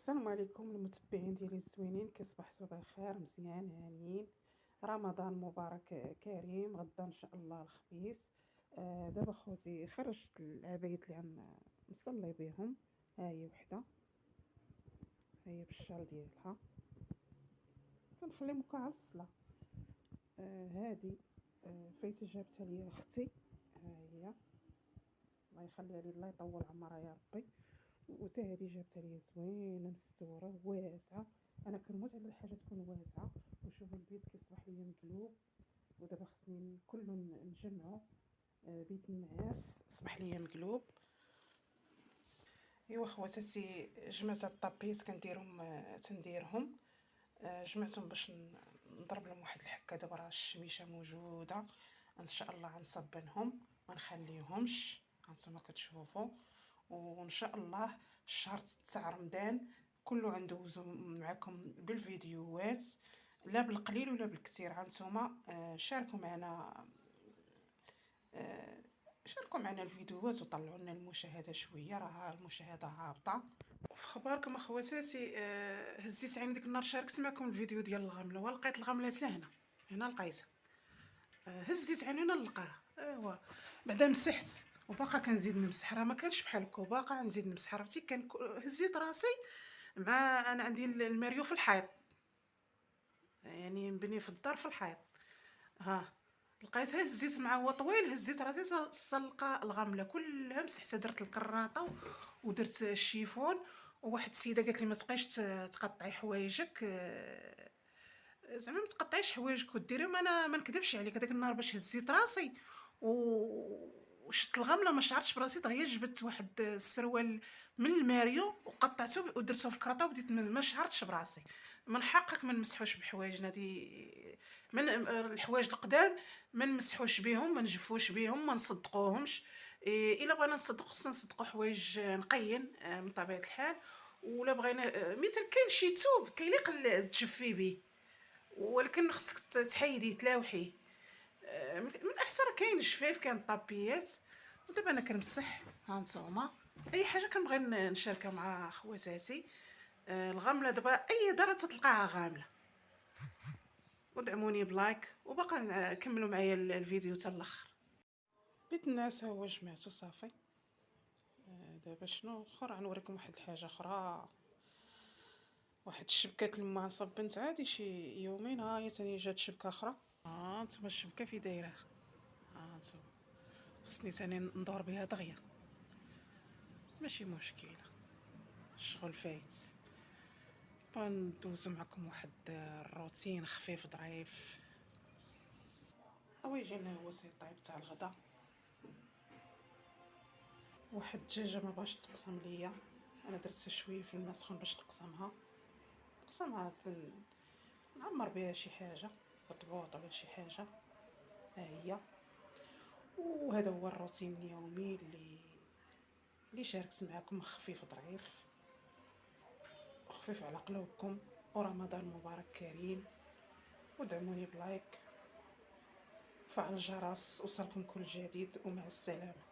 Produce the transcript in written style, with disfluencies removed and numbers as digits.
السلام عليكم المتبعين ديالي الزوينين، كيصبحتوا بخير مزيان هانيين. رمضان مبارك كريم. غدا ان شاء الله الخميس. دابا خوتي خرجت العبايات اللي غنصلي بهم. ها هي وحده، ها هي بالشال ديالها، كنخليهم هكا على الصلاه. هادي فايته جابتها لي اختي، ها هي الله يخليها لي، الله يطول عمرها يا ربي. وتا هادي جابتها لي زوينه مستوره واسعه. انا كنموت على الحاجه تكون واسعه. وشوفوا البيت كيصبح ليا مقلوب، ودابا خصني كله نجمعو. بيت النعاس صبح ليا مقلوب. ايوا خواتاتي، جمعت الطابيس تنديرهم. جمعتهم باش نضرب لهم واحد الحكه. دابا راه الشميشه موجوده، ان شاء الله غنصبنهم ما نخليهمش، هانتوما كتشوفوا. وان شاء الله الشهر تاع رمضان كله غندوزو معكم بالفيديوهات، لا بالقليل ولا بالكثير. هانتوما شاركوا معنا، شاركوا معنا الفيديوهات وطلعوا لنا المشاهده شويه، راه المشاهده هابطه. وفي خباركم اخواتاتي، هزيت عين ديك النهار شاركت معكم الفيديو ديال الغمله، ولقيت الغمله هنا لقيتها. هزيت عيني انا نلقاها، ايوا بعدا مسحت وباقا كنزيد نمسح، راه ما كانش بحال هكا وباقا نزيد نمسح. عرفتي هزيت راسي مع انا عندي الماريو في الحيط، يعني مبني في الدار في الحيط. ها لقيتها، هزيت مع هو طويل، هزيت راسي سلقى الغمله كلها مسحتها، درت الكراطه ودرت الشيفون. وواحد السيده قالت لي ما تبقايش تقطعي حوايجك، زعما ما تقطعيش حوايجك وديريهم. انا ما نكذبش عليك، هذاك النهار باش هزيت راسي وشت الغمله ما شعرتش براسي، غير جبت واحد السروال من الماريو وقطعته ودرته في الكراطه وبديت ما شعرتش براسي. من حقك ما نمسحوش بحوايجنا دي، من الحوايج القدام ما نمسحوش بهم، ما نجفوش بهم، ما نصدقوهمش. الا بغينا نصدقوا خصنا نصدقوا حوايج نقيين من طبيعه الحال. ولا بغينا مثلا كاين شي ثوب كيليق تجفي به، ولكن خصك تحيديه تلاوحيه. من احسن كاين الجفاف، كاين الطابيات. ودابا انا كنمسح، هانتوما اي حاجه كنبغي نشاركها مع خواتاتي. الغامله دابا اي دار تلقاها غامله. ودعموني بلايك وباقا كملوا معايا الفيديو حتى الاخر. بيت الناس هو جمعته صافي. دابا شنو اخر غنوريكم واحد الحاجه اخرى. واحد الشبكات لما صبنت عادي شي يومين، ها هي ثاني جات شبكه اخرى. نتوما الشبكه في دايره، نتوما خصني ثاني ندور بها دغيا، ماشي مشكله، الشغل فايت. غندوز معكم واحد الروتين خفيف ظريف. يجينا هو سيطيب تاع الغدا. واحد الدجاجه ما باش تقسم ليا، انا درتها شويه في الماء سخون باش نقسمها نعمر بها شي حاجه، بطبوط ولا شي حاجه. ها هي. وهذا هو الروتين اليومي اللي شاركت معكم، خفيف ظريف وخفيف على قلوبكم. ورمضان مبارك كريم. ودعموني بلايك وفعل الجرس وصلكم كل جديد، ومع السلامه.